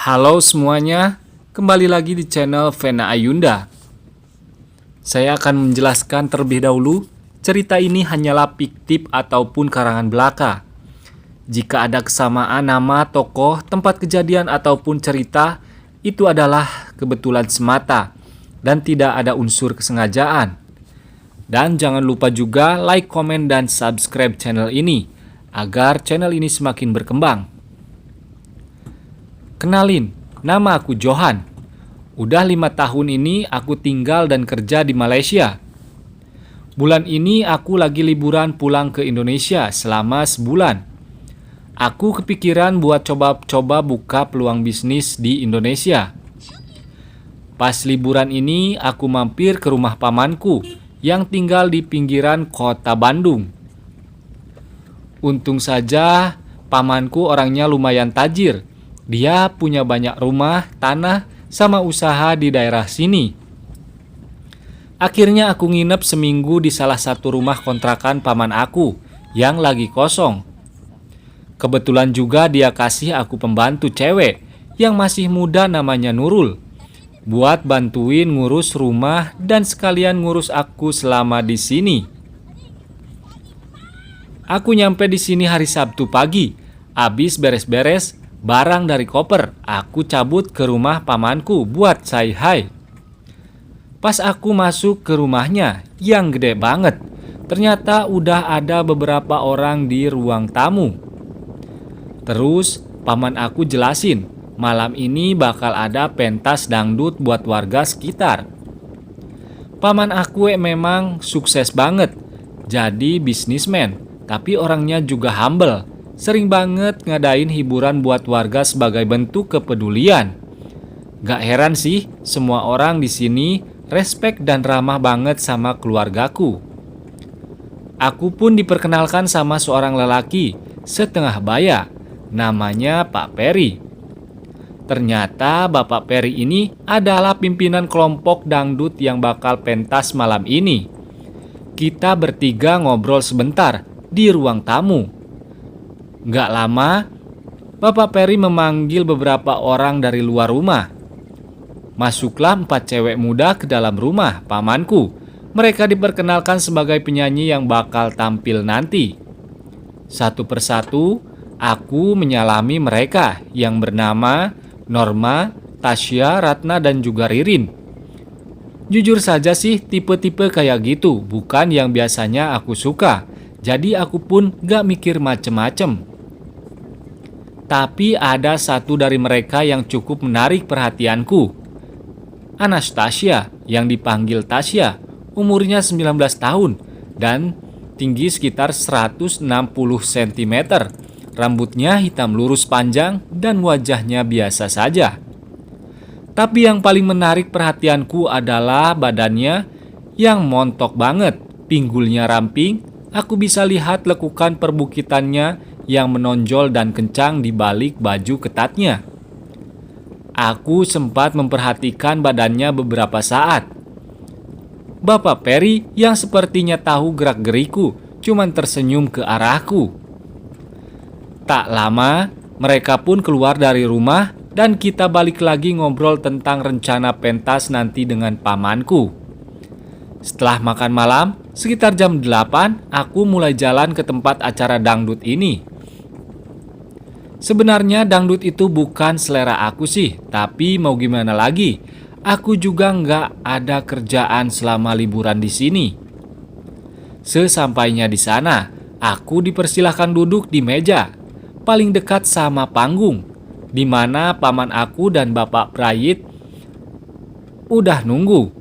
Halo semuanya, kembali lagi di channel Vena Ayunda. Saya akan menjelaskan terlebih dahulu, cerita ini hanyalah fiktif ataupun karangan belaka. Jika ada kesamaan nama, tokoh, tempat kejadian ataupun cerita, itu adalah kebetulan semata dan tidak ada unsur kesengajaan. Dan jangan lupa juga like, komen, dan subscribe channel ini agar channel ini semakin berkembang. Kenalin, nama aku Johan. Udah 5 tahun ini aku tinggal dan kerja di Malaysia. Bulan ini aku lagi liburan pulang ke Indonesia selama sebulan. Aku kepikiran buat coba-coba buka peluang bisnis di Indonesia. Pas liburan ini aku mampir ke rumah pamanku yang tinggal di pinggiran kota Bandung. Untung saja pamanku orangnya lumayan tajir. Dia punya banyak rumah, tanah, sama usaha di daerah sini. Akhirnya aku nginep seminggu di salah satu rumah kontrakan paman aku yang lagi kosong. Kebetulan juga dia kasih aku pembantu cewek yang masih muda namanya Nurul, buat bantuin ngurus rumah dan sekalian ngurus aku selama di sini. Aku nyampe di sini hari Sabtu pagi. Abis beres-beres barang dari koper, aku cabut ke rumah pamanku buat say hi. Pas aku masuk ke rumahnya yang gede banget, ternyata udah ada beberapa orang di ruang tamu. Terus paman aku jelasin, malam ini bakal ada pentas dangdut buat warga sekitar. Paman aku memang sukses banget, jadi bisnismen, tapi orangnya juga humble. Sering banget ngadain hiburan buat warga sebagai bentuk kepedulian. Gak heran sih, semua orang di sini respek dan ramah banget sama keluargaku. Aku pun diperkenalkan sama seorang lelaki setengah baya, namanya Pak Peri. Ternyata Bapak Peri ini adalah pimpinan kelompok dangdut yang bakal pentas malam ini. Kita bertiga ngobrol sebentar di ruang tamu. Gak lama, Bapak Peri memanggil beberapa orang dari luar rumah. Masuklah 4 cewek muda ke dalam rumah pamanku. Mereka diperkenalkan sebagai penyanyi yang bakal tampil nanti. Satu persatu, aku menyalami mereka yang bernama Norma, Tasya, Ratna, dan juga Ririn. Jujur saja sih, tipe-tipe kayak gitu bukan yang biasanya aku suka. Jadi aku pun gak mikir macem-macem. Tapi ada satu dari mereka yang cukup menarik perhatianku. Anastasia, yang dipanggil Tasya, umurnya 19 tahun dan tinggi sekitar 160 cm. Rambutnya hitam lurus panjang dan wajahnya biasa saja. Tapi yang paling menarik perhatianku adalah badannya yang montok banget. Pinggulnya ramping, aku bisa lihat lekukan perbukitannya yang menonjol dan kencang di balik baju ketatnya. Aku sempat memperhatikan badannya beberapa saat. Bapak Peri yang sepertinya tahu gerak-geriku cuman tersenyum ke arahku. Tak lama, mereka pun keluar dari rumah dan kita balik lagi ngobrol tentang rencana pentas nanti dengan pamanku. Setelah makan malam, sekitar jam 8, aku mulai jalan ke tempat acara dangdut ini. Sebenarnya dangdut itu bukan selera aku sih, tapi mau gimana lagi, aku juga nggak ada kerjaan selama liburan di sini. Sesampainya di sana, aku dipersilahkan duduk di meja, paling dekat sama panggung, di mana paman aku dan Bapak Prayit udah nunggu.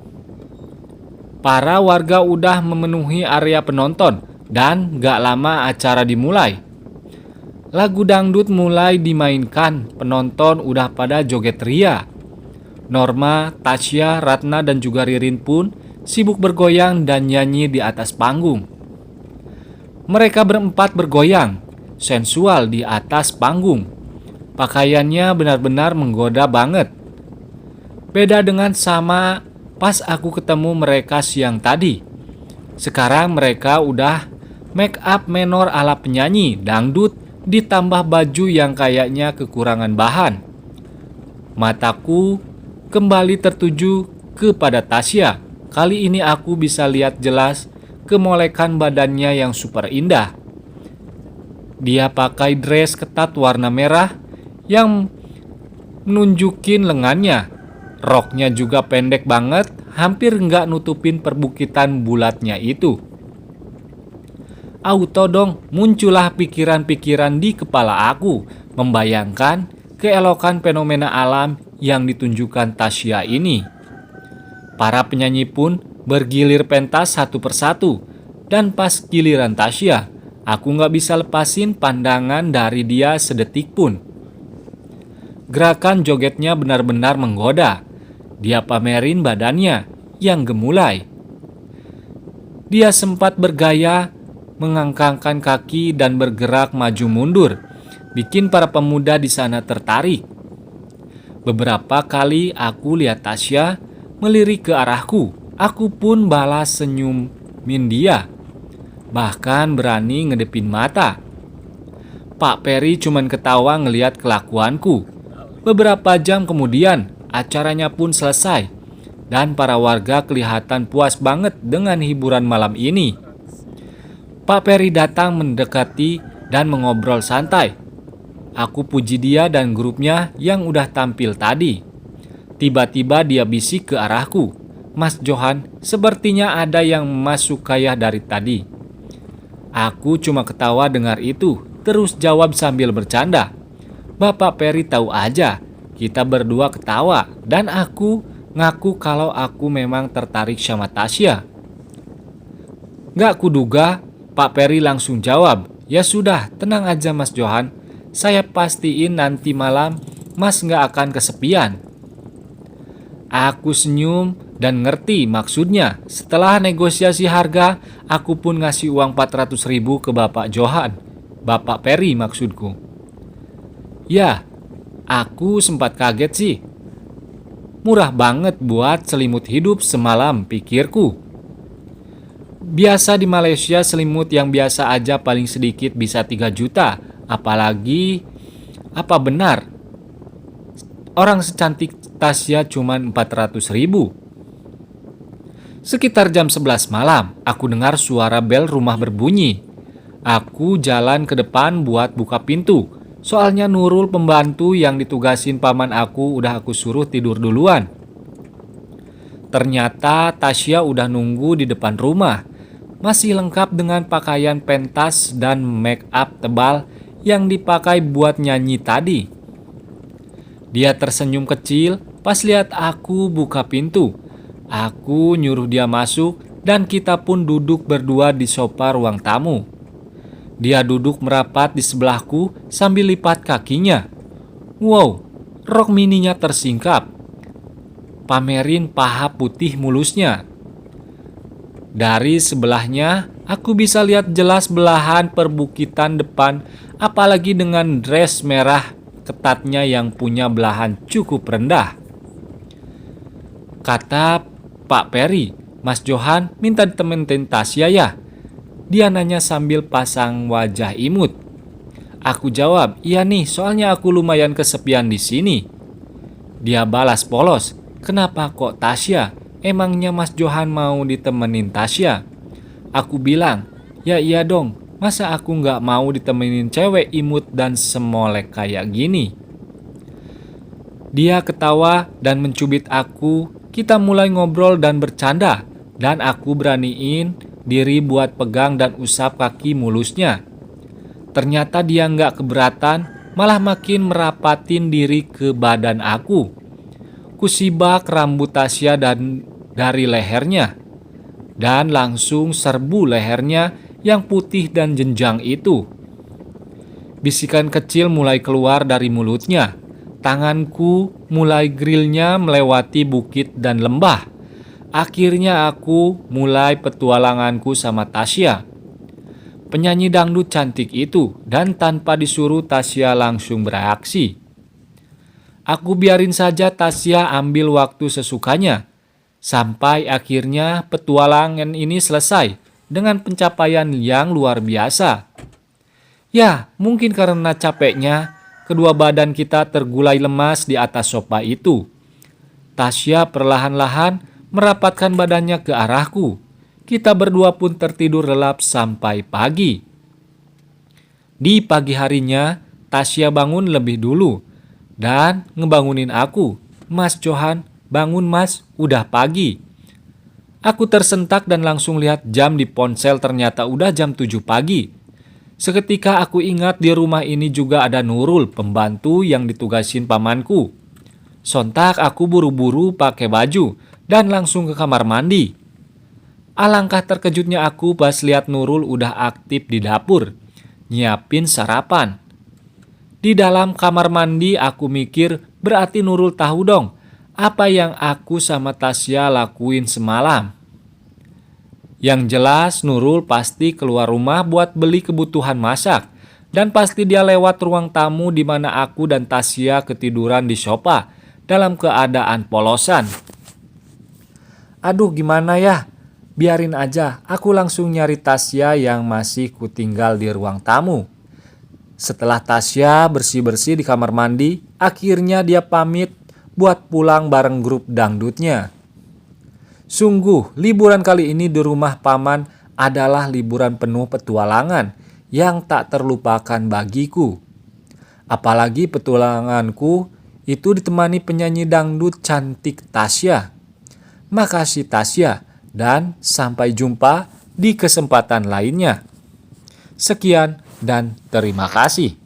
Para warga udah memenuhi area penonton dan gak lama acara dimulai. Lagu dangdut mulai dimainkan, penonton udah pada joget ria. Norma, Tasya, Ratna, dan juga Ririn pun sibuk bergoyang dan nyanyi di atas panggung. Mereka berempat bergoyang, sensual di atas panggung. Pakaiannya benar-benar menggoda banget. Beda dengan sama pas aku ketemu mereka siang tadi. Sekarang mereka udah make up menor ala penyanyi dangdut ditambah baju yang kayaknya kekurangan bahan. Mataku kembali tertuju kepada Tasya. Kali ini aku bisa lihat jelas kemolekan badannya yang super indah. Dia pakai dress ketat warna merah yang menunjukin lengannya. Roknya juga pendek banget, hampir nggak nutupin perbukitan bulatnya itu. Auto dong muncullah pikiran-pikiran di kepala aku, membayangkan keelokan fenomena alam yang ditunjukkan Tasya ini. Para penyanyi pun bergilir pentas satu persatu, dan pas giliran Tasya, aku nggak bisa lepasin pandangan dari dia sedetik pun. Gerakan jogetnya benar-benar menggoda. Dia pamerin badannya yang gemulai. Dia sempat bergaya, mengangkangkan kaki dan bergerak maju mundur, bikin para pemuda di sana tertarik. Beberapa kali aku lihat Tasya melirik ke arahku. Aku pun balas senyumin dia, bahkan berani ngedepin mata. Pak Peri cuman ketawa ngeliat kelakuanku. Beberapa jam kemudian, acaranya pun selesai, dan para warga kelihatan puas banget dengan hiburan malam ini. Pak Peri datang mendekati dan mengobrol santai. Aku puji dia dan grupnya yang udah tampil tadi. Tiba-tiba dia bisik ke arahku, "Mas Johan, sepertinya ada yang masuk kaya dari tadi." Aku cuma ketawa dengar itu, terus jawab sambil bercanda, "Bapak Peri tahu aja, kita berdua ketawa, dan aku ngaku kalau aku memang tertarik sama Tasya." Gak kuduga, Pak Peri langsung jawab, "Ya sudah, tenang aja Mas Johan. Saya pastiin nanti malam Mas gak akan kesepian." Aku senyum dan ngerti maksudnya. Setelah negosiasi harga, aku pun ngasih uang 400.000 ke Bapak Johan. Bapak Peri maksudku. Ya, aku sempat kaget sih. Murah banget buat selimut hidup semalam, pikirku. Biasa di Malaysia selimut yang biasa aja paling sedikit bisa 3 juta. Apalagi, apa benar orang secantik Tasya cuma 400.000? Sekitar jam 11 malam, aku dengar suara bel rumah berbunyi. Aku jalan ke depan buat buka pintu. Soalnya Nurul pembantu yang ditugasin paman aku udah aku suruh tidur duluan. Ternyata Tasya udah nunggu di depan rumah. Masih lengkap dengan pakaian pentas dan make up tebal yang dipakai buat nyanyi tadi. Dia tersenyum kecil pas lihat aku buka pintu. Aku nyuruh dia masuk dan kita pun duduk berdua di sofa ruang tamu. Dia duduk merapat di sebelahku sambil lipat kakinya. Wow, rok mininya tersingkap. Pamerin paha putih mulusnya. Dari sebelahnya, aku bisa lihat jelas belahan perbukitan depan, apalagi dengan dress merah ketatnya yang punya belahan cukup rendah. Kata Pak Peri, "Mas Johan minta ditemenin Tasya ya?" Dia nanya sambil pasang wajah imut. Aku jawab, "Iya nih, soalnya aku lumayan kesepian di sini." Dia balas polos, "Kenapa kok Tasya? Emangnya Mas Johan mau ditemenin Tasya?" Aku bilang, "Ya iya dong, masa aku nggak mau ditemenin cewek imut dan semolek kayak gini?" Dia ketawa dan mencubit aku. Kita mulai ngobrol dan bercanda, dan aku beraniin diri buat pegang dan usap kaki mulusnya. Ternyata dia nggak keberatan, malah makin merapatin diri ke badan aku. Kusibak rambut Tasya dan dari lehernya, dan langsung serbu lehernya yang putih dan jenjang itu. Bisikan kecil mulai keluar dari mulutnya. Tanganku mulai grilnya melewati bukit dan lembah. Akhirnya aku mulai petualanganku sama Tasya. Penyanyi dangdut cantik itu, dan tanpa disuruh Tasya langsung bereaksi. Aku biarin saja Tasya ambil waktu sesukanya. Sampai akhirnya petualangan ini selesai dengan pencapaian yang luar biasa. Ya, mungkin karena capeknya, kedua badan kita tergulai lemas di atas sofa itu. Tasya perlahan-lahan merapatkan badannya ke arahku. Kita berdua pun tertidur lelap sampai pagi. Di pagi harinya, Tasya bangun lebih dulu dan ngebangunin aku. "Mas Johan, bangun mas, udah pagi." Aku tersentak dan langsung lihat jam di ponsel, ternyata udah jam 7 pagi. Seketika aku ingat di rumah ini juga ada Nurul, pembantu yang ditugasin pamanku. Sontak aku buru-buru pakai baju dan langsung ke kamar mandi. Alangkah terkejutnya aku pas lihat Nurul udah aktif di dapur, nyiapin sarapan. Di dalam kamar mandi aku mikir, berarti Nurul tahu dong apa yang aku sama Tasya lakuin semalam. Yang jelas Nurul pasti keluar rumah buat beli kebutuhan masak. Dan pasti dia lewat ruang tamu di mana aku dan Tasya ketiduran di sofa dalam keadaan polosan. Aduh gimana ya, biarin aja, aku langsung nyari Tasya yang masih kutinggal di ruang tamu. Setelah Tasya bersih-bersih di kamar mandi, akhirnya dia pamit buat pulang bareng grup dangdutnya. Sungguh, liburan kali ini di rumah paman adalah liburan penuh petualangan yang tak terlupakan bagiku. Apalagi petualanganku itu ditemani penyanyi dangdut cantik Tasya. Makasih Tasya, dan sampai jumpa di kesempatan lainnya. Sekian dan terima kasih.